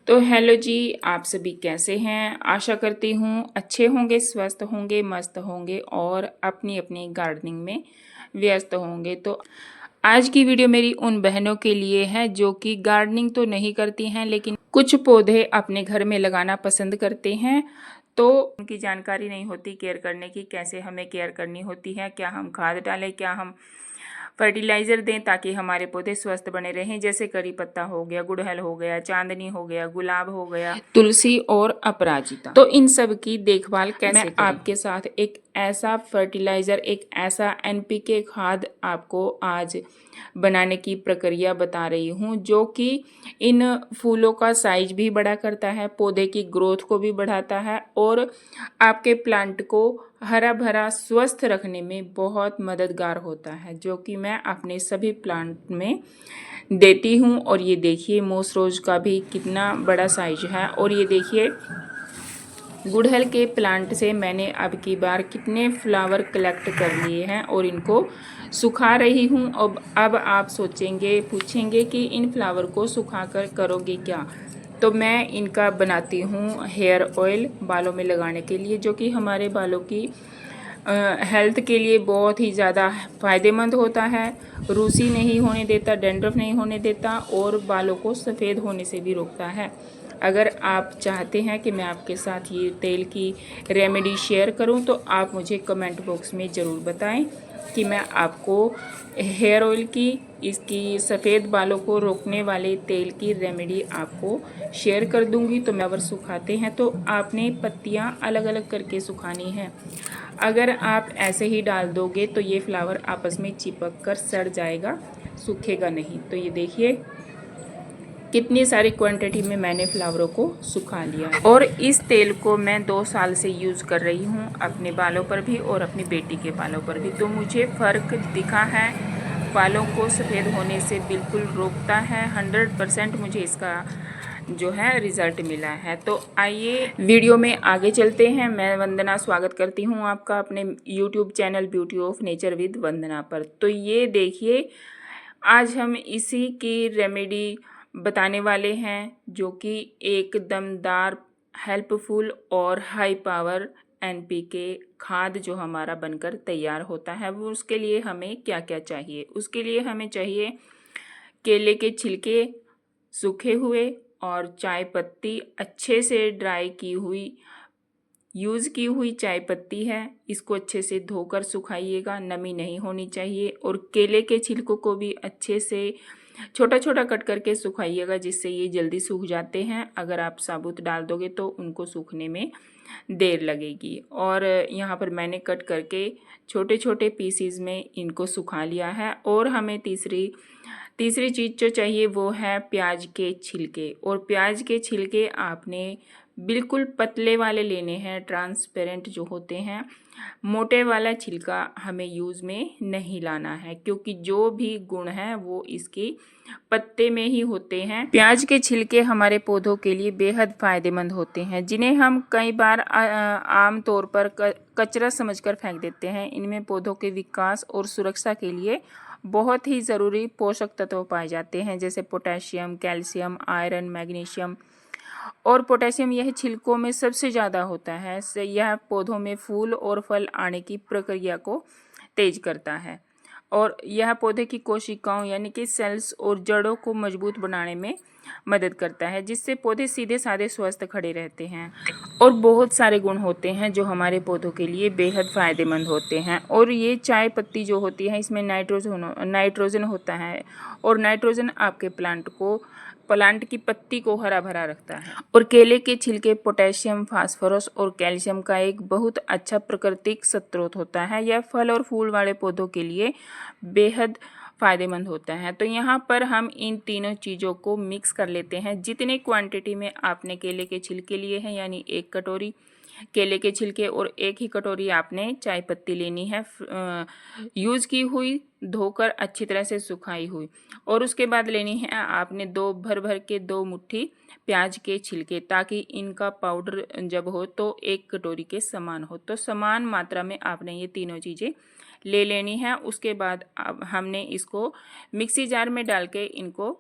तो हेलो जी, आप सभी कैसे हैं? आशा करती हूँ अच्छे होंगे, स्वस्थ होंगे, मस्त होंगे और अपनी अपनी गार्डनिंग में व्यस्त होंगे। तो आज की वीडियो मेरी उन बहनों के लिए है जो कि गार्डनिंग तो नहीं करती हैं लेकिन कुछ पौधे अपने घर में लगाना पसंद करते हैं। तो उनकी जानकारी नहीं होती केयर करने की, कैसे हमें केयर करनी होती है, क्या हम खाद डालें, क्या हम फर्टिलाइज़र दें ताकि हमारे पौधे स्वस्थ बने रहें। जैसे करी पत्ता हो गया, गुड़हल हो गया, चांदनी हो गया, गुलाब हो गया, तुलसी और अपराजिता। तो इन सब की देखभाल कैसे करें? मैं आपके साथ एक ऐसा फर्टिलाइज़र, एक ऐसा एनपीके खाद आपको आज बनाने की प्रक्रिया बता रही हूँ जो कि इन फूलों का साइज भी बड़ा करता है, पौधे की ग्रोथ को भी बढ़ाता है और आपके प्लांट को हरा भरा स्वस्थ रखने में बहुत मददगार होता है, जो कि मैं अपने सभी प्लांट में देती हूँ। और ये देखिए मोस रोज का भी कितना बड़ा साइज है। और ये देखिए गुड़हल के प्लांट से मैंने अब की बार कितने फ्लावर कलेक्ट कर लिए हैं और इनको सुखा रही हूँ। अब आप सोचेंगे, पूछेंगे कि इन फ्लावर को सुखा कर करोगे क्या? तो मैं इनका बनाती हूँ हेयर ऑयल बालों में लगाने के लिए, जो कि हमारे बालों की हेल्थ के लिए बहुत ही ज़्यादा फ़ायदेमंद होता है। रूसी नहीं होने देता, डैंड्रफ नहीं होने देता और बालों को सफ़ेद होने से भी रोकता है। अगर आप चाहते हैं कि मैं आपके साथ ये तेल की रेमेडी शेयर करूं तो आप मुझे कमेंट बॉक्स में ज़रूर बताएं कि मैं आपको हेयर ऑयल की, इसकी सफ़ेद बालों को रोकने वाले तेल की रेमेडी आपको शेयर कर दूंगी। तो मैं अगर सुखाते हैं तो आपने पत्तियां अलग अलग करके सुखानी है। अगर आप ऐसे ही डाल दोगे तो ये फ्लावर आपस में चिपक कर सड़ जाएगा, सूखेगा नहीं। तो ये देखिए कितनी सारी क्वांटिटी में मैंने फ्लावरों को सुखा लिया है और इस तेल को मैं 2 साल से यूज़ कर रही हूँ अपने बालों पर भी और अपनी बेटी के बालों पर भी। तो मुझे फ़र्क दिखा है, बालों को सफ़ेद होने से बिल्कुल रोकता है। 100% मुझे इसका जो है रिज़ल्ट मिला है। तो आइए वीडियो में आगे चलते हैं। मैं वंदना स्वागत करती हूँ आपका अपने YouTube channel beauty of nature with Vandana पर। तो ये देखिए आज हम इसी की रेमेडी बताने वाले हैं जो कि एक दमदार, हेल्पफुल और हाई पावर एनपीके खाद जो हमारा बनकर तैयार होता है। वो उसके लिए हमें क्या क्या चाहिए? उसके लिए हमें चाहिए केले के छिलके सूखे हुए और चाय पत्ती अच्छे से ड्राई की हुई, यूज़ की हुई चाय पत्ती है। इसको अच्छे से धोकर सुखाइएगा, नमी नहीं होनी चाहिए। और केले के छिलकों को भी अच्छे से छोटा छोटा कट करके सुखाइएगा, जिससे ये जल्दी सूख जाते हैं। अगर आप साबुत डाल दोगे तो उनको सूखने में देर लगेगी। और यहाँ पर मैंने कट करके छोटे छोटे पीसीज में इनको सुखा लिया है। और हमें तीसरी चीज़ जो चाहिए वो है प्याज के छिलके। और प्याज के छिलके आपने बिल्कुल पतले वाले लेने हैं, ट्रांसपेरेंट जो होते हैं। मोटे वाला छिलका हमें यूज़ में नहीं लाना है, क्योंकि जो भी गुण है वो इसकी पत्ते में ही होते हैं। प्याज के छिलके हमारे पौधों के लिए बेहद फ़ायदेमंद होते हैं, जिन्हें हम कई बार आम तौर पर कचरा समझकर फेंक देते हैं। इनमें पौधों के विकास और सुरक्षा के लिए बहुत ही ज़रूरी पोषक तत्व पाए जाते हैं, जैसे पोटेशियम, कैल्शियम, आयरन, मैग्नीशियम। और पोटेशियम यह छिलकों में सबसे ज़्यादा होता है। यह पौधों में फूल और फल आने की प्रक्रिया को तेज करता है और यह पौधे की कोशिकाओं यानी कि सेल्स और जड़ों को मजबूत बनाने में मदद करता है, जिससे पौधे सीधे साधे स्वस्थ खड़े रहते हैं। और बहुत सारे गुण होते हैं जो हमारे पौधों के लिए बेहद फ़ायदेमंद होते हैं। और ये चाय पत्ती जो होती है इसमें नाइट्रोजन होता है और नाइट्रोजन आपके प्लांट की पत्ती को हरा भरा रखता है। और केले के छिलके पोटेशियम, फास्फोरस और कैल्शियम का एक बहुत अच्छा प्राकृतिक स्रोत होता है। यह फल और फूल वाले पौधों के लिए बेहद फ़ायदेमंद होता है। तो यहाँ पर हम इन तीनों चीज़ों को मिक्स कर लेते हैं। जितने क्वांटिटी में आपने केले के छिलके लिए हैं, यानी 1 कटोरी केले के छिलके और 1 ही कटोरी आपने चाय पत्ती लेनी है, यूज़ की हुई, धोकर अच्छी तरह से सुखाई हुई। और उसके बाद लेनी है आपने 2 भर के 2 मुट्ठी प्याज के छिलके, ताकि इनका पाउडर जब हो तो 1 कटोरी के समान हो। तो समान मात्रा में आपने ये तीनों चीज़ें ले लेनी है। उसके बाद अब हमने इसको मिक्सी जार में डाल के इनको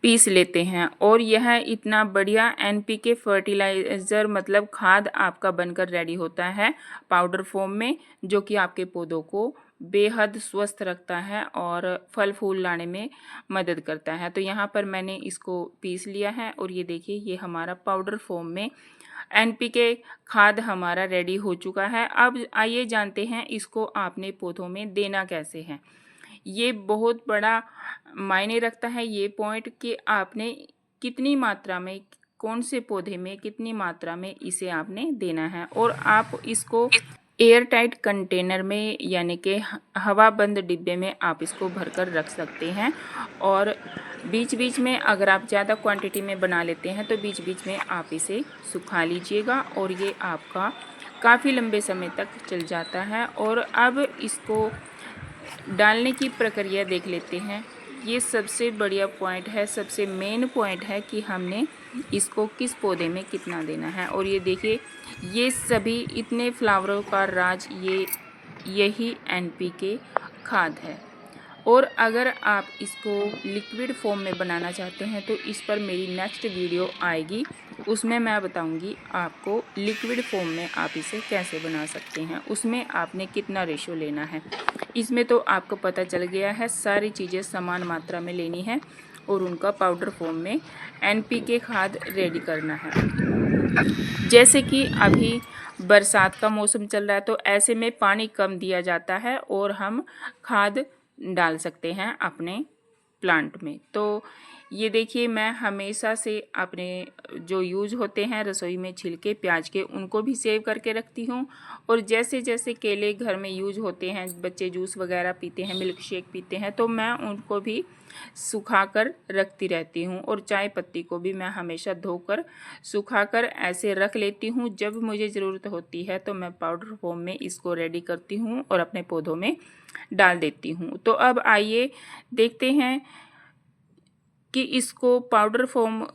पीस लेते हैं। और यह इतना बढ़िया एनपीके फर्टिलाइज़र मतलब खाद आपका बनकर रेडी होता है पाउडर फॉर्म में, जो कि आपके पौधों को बेहद स्वस्थ रखता है और फल फूल लाने में मदद करता है। तो यहाँ पर मैंने इसको पीस लिया है और ये देखिए ये हमारा पाउडर फॉर्म में एनपीके खाद हमारा रेडी हो चुका है। अब आइए जानते हैं इसको आपने पौधों में देना कैसे है। ये बहुत बड़ा मायने रखता है ये पॉइंट कि आपने कितनी मात्रा में, कौन से पौधे में कितनी मात्रा में इसे आपने देना है। और आप इसको एयर टाइट कंटेनर में यानी कि हवा बंद डिब्बे में आप इसको भरकर रख सकते हैं। और बीच बीच में अगर आप ज़्यादा क्वांटिटी में बना लेते हैं तो बीच बीच में आप इसे सुखा लीजिएगा और ये आपका काफ़ी लंबे समय तक चल जाता है। और अब इसको डालने की प्रक्रिया देख लेते हैं। ये सबसे बढ़िया पॉइंट है, सबसे मेन पॉइंट है कि हमने इसको किस पौधे में कितना देना है। और ये देखिए ये सभी इतने फ्लावरों का राज यही एनपीके खाद है। और अगर आप इसको लिक्विड फॉर्म में बनाना चाहते हैं तो इस पर मेरी नेक्स्ट वीडियो आएगी, उसमें मैं बताऊंगी आपको लिक्विड फॉर्म में आप इसे कैसे बना सकते हैं, उसमें आपने कितना रेशो लेना है। इसमें तो आपको पता चल गया है, सारी चीज़ें समान मात्रा में लेनी है और उनका पाउडर फॉर्म में एनपीके खाद रेडी करना है। जैसे कि अभी बरसात का मौसम चल रहा है तो ऐसे में पानी कम दिया जाता है और हम खाद डाल सकते हैं अपने प्लांट में। तो ये देखिए मैं हमेशा से अपने जो यूज होते हैं रसोई में छिलके प्याज के उनको भी सेव करके रखती हूँ। और जैसे जैसे केले घर में यूज होते हैं, बच्चे जूस वगैरह पीते हैं, मिल्क शेक पीते हैं, तो मैं उनको भी सुखा कर रखती रहती हूँ। और चाय पत्ती को भी मैं हमेशा धोकर सुखा कर ऐसे रख लेती हूँ। जब मुझे ज़रूरत होती है तो मैं पाउडर फॉर्म में इसको रेडी करती हूँ और अपने पौधों में डाल देती हूँ। तो अब आइए देखते हैं कि इसको पाउडर फॉर्म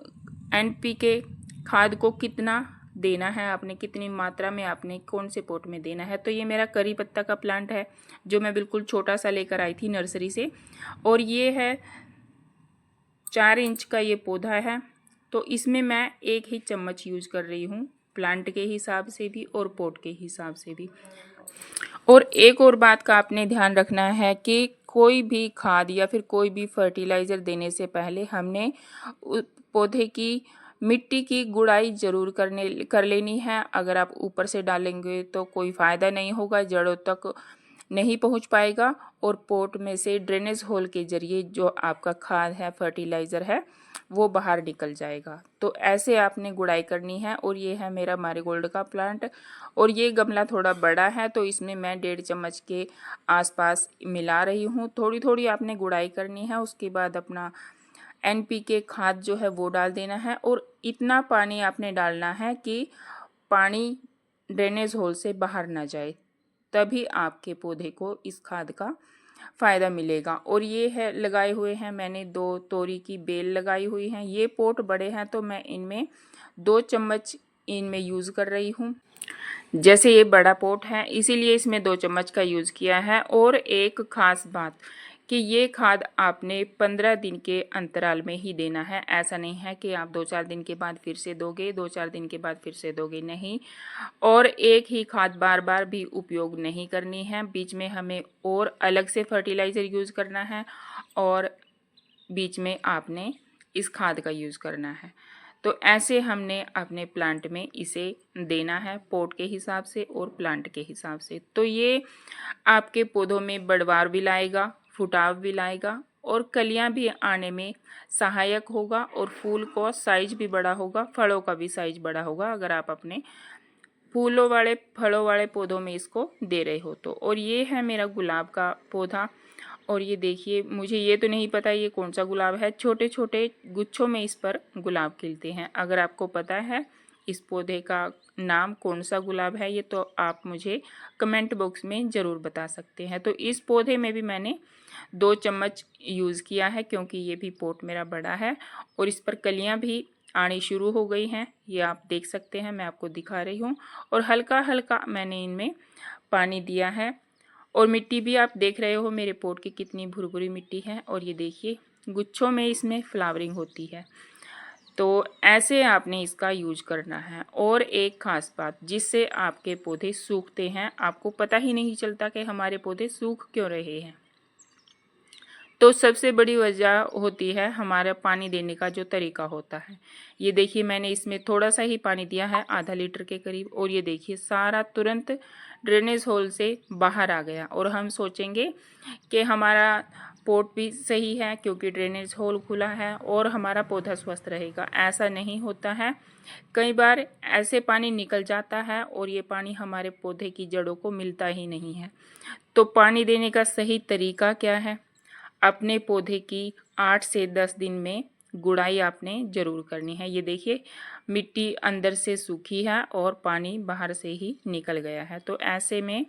एनपीके खाद को कितना देना है, आपने कितनी मात्रा में आपने कौन से पॉट में देना है। तो ये मेरा करी पत्ता का प्लांट है जो मैं बिल्कुल छोटा सा लेकर आई थी नर्सरी से, और ये है 4 इंच का ये पौधा है। तो इसमें मैं 1 ही चम्मच यूज कर रही हूँ, प्लांट के हिसाब से भी और पॉट के हिसाब से भी। और एक और बात का आपने ध्यान रखना है कि कोई भी खाद या फिर कोई भी फर्टिलाइज़र देने से पहले हमने पौधे की मिट्टी की गुड़ाई ज़रूर कर लेनी है। अगर आप ऊपर से डालेंगे तो कोई फ़ायदा नहीं होगा, जड़ों तक नहीं पहुंच पाएगा और पॉट में से ड्रेनेज होल के ज़रिए जो आपका खाद है, फर्टिलाइज़र है, वो बाहर निकल जाएगा। तो ऐसे आपने गुड़ाई करनी है। और ये है मेरा मैरीगोल्ड का प्लांट और ये गमला थोड़ा बड़ा है तो इसमें मैं 1.5 चम्मच के आसपास मिला रही हूँ। थोड़ी थोड़ी आपने गुड़ाई करनी है, उसके बाद अपना एनपीके खाद जो है वो डाल देना है। और इतना पानी आपने डालना है कि पानी ड्रेनेज होल से बाहर ना जाए, तभी आपके पौधे को इस खाद का फ़ायदा मिलेगा। और ये है लगाए हुए हैं मैंने 2 तोरी की बेल लगाई हुई हैं। ये पोट बड़े हैं तो मैं इनमें 2 चम्मच इनमें यूज़ कर रही हूँ। जैसे ये बड़ा पोट है इसीलिए इसमें 2 चम्मच का यूज़ किया है। और एक ख़ास बात कि ये खाद आपने 15 दिन के अंतराल में ही देना है। ऐसा नहीं है कि आप 2-4 दिन के बाद फिर से दोगे, 2-4 दिन के बाद फिर से दोगे, नहीं। और एक ही खाद बार बार भी उपयोग नहीं करनी है, बीच में हमें और अलग से फर्टिलाइज़र यूज़ करना है और बीच में आपने इस खाद का यूज़ करना है। तो ऐसे हमने अपने प्लांट में इसे देना है, पॉट के हिसाब से और प्लांट के हिसाब से। तो ये आपके पौधों में बढ़वार भी लाएगा, फुटाव भी लाएगा और कलियां भी आने में सहायक होगा और फूल का साइज भी बड़ा होगा, फलों का भी साइज बड़ा होगा अगर आप अपने फूलों वाले फलों वाले पौधों में इसको दे रहे हो तो। और ये है मेरा गुलाब का पौधा और ये देखिए, मुझे ये तो नहीं पता ये कौन सा गुलाब है, छोटे छोटे गुच्छों में इस पर गुलाब खिलते हैं। अगर आपको पता है इस पौधे का नाम कौन सा गुलाब है ये, तो आप मुझे कमेंट बॉक्स में ज़रूर बता सकते हैं। तो इस पौधे में भी मैंने 2 चम्मच यूज़ किया है क्योंकि ये भी पॉट मेरा बड़ा है और इस पर कलियां भी आनी शुरू हो गई हैं, ये आप देख सकते हैं, मैं आपको दिखा रही हूँ। और हल्का हल्का मैंने इनमें पानी दिया है। और मिट्टी भी आप देख रहे हो मेरे पॉट की कितनी भुरभुरी मिट्टी है। और ये देखिए गुच्छों में इसमें फ्लावरिंग होती है। तो ऐसे आपने इसका यूज करना है। और एक ख़ास बात, जिससे आपके पौधे सूखते हैं, आपको पता ही नहीं चलता कि हमारे पौधे सूख क्यों रहे हैं। तो सबसे बड़ी वजह होती है हमारा पानी देने का जो तरीका होता है। ये देखिए मैंने इसमें थोड़ा सा ही पानी दिया है, आधा लीटर के करीब, और ये देखिए सारा तुरंत ड्रेनेज होल से बाहर आ गया। और हम सोचेंगे कि हमारा पोट भी सही है क्योंकि ड्रेनेज होल खुला है और हमारा पौधा स्वस्थ रहेगा। ऐसा नहीं होता है। कई बार ऐसे पानी निकल जाता है और ये पानी हमारे पौधे की जड़ों को मिलता ही नहीं है। तो पानी देने का सही तरीका क्या है? अपने पौधे की 8 से 10 दिन में गुड़ाई आपने ज़रूर करनी है। ये देखिए मिट्टी अंदर से सूखी है और पानी बाहर से ही निकल गया है। तो ऐसे में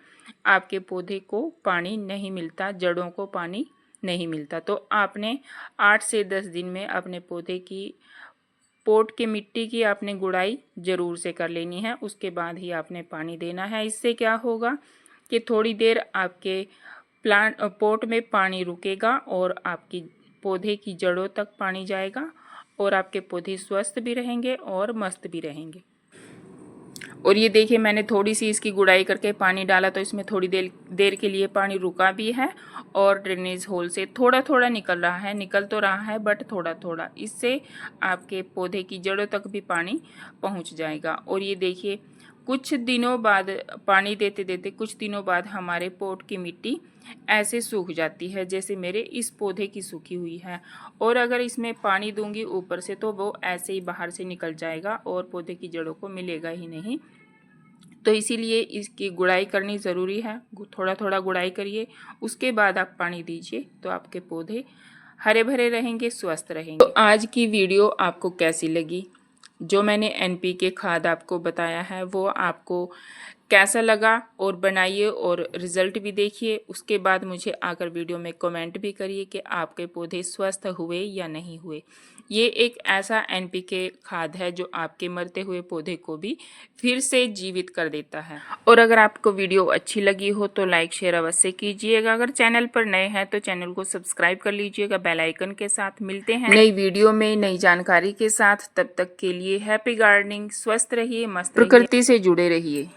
आपके पौधे को पानी नहीं मिलता, जड़ों को पानी नहीं मिलता। तो आपने 8 से 10 दिन में अपने पौधे की पोट के मिट्टी की आपने गुड़ाई ज़रूर से कर लेनी है। उसके बाद ही आपने पानी देना है। इससे क्या होगा कि थोड़ी देर आपके पोट में पानी रुकेगा और आपकी पौधे की जड़ों तक पानी जाएगा और आपके पौधे स्वस्थ भी रहेंगे और मस्त भी रहेंगे। और ये देखिए मैंने थोड़ी सी इसकी गुड़ाई करके पानी डाला तो इसमें थोड़ी देर के लिए पानी रुका भी है और ड्रेनेज होल से थोड़ा थोड़ा निकल रहा है, निकल तो रहा है बट थोड़ा थोड़ा। इससे आपके पौधे की जड़ों तक भी पानी पहुंच जाएगा। और ये देखिए कुछ दिनों बाद, पानी देते देते कुछ दिनों बाद हमारे पोट की मिट्टी ऐसे सूख जाती है जैसे मेरे इस पौधे की सूखी हुई है। और अगर इसमें पानी दूंगी ऊपर से तो वो ऐसे ही बाहर से निकल जाएगा और पौधे की जड़ों को मिलेगा ही नहीं। तो इसीलिए इसकी गुड़ाई करनी ज़रूरी है। थोड़ा थोड़ा गुड़ाई करिए, उसके बाद आप पानी दीजिए तो आपके पौधे हरे भरे रहेंगे, स्वस्थ रहेंगे। तो आज की वीडियो आपको कैसी लगी? जो मैंने NPK खाद आपको बताया है वो आपको कैसा लगा, और बनाइए और रिज़ल्ट भी देखिए। उसके बाद मुझे आकर वीडियो में कमेंट भी करिए कि आपके पौधे स्वस्थ हुए या नहीं हुए। ये एक ऐसा NPK खाद है जो आपके मरते हुए पौधे को भी फिर से जीवित कर देता है। और अगर आपको वीडियो अच्छी लगी हो तो लाइक शेयर अवश्य कीजिएगा। अगर चैनल पर नए हैं तो चैनल को सब्सक्राइब कर लीजिएगा बेल आइकन के साथ। मिलते हैं नई वीडियो में नई जानकारी के साथ। तब तक के लिए हैप्पी गार्डनिंग, स्वस्थ रहिए, मस्त रहिए, प्रकृति से जुड़े रहिए।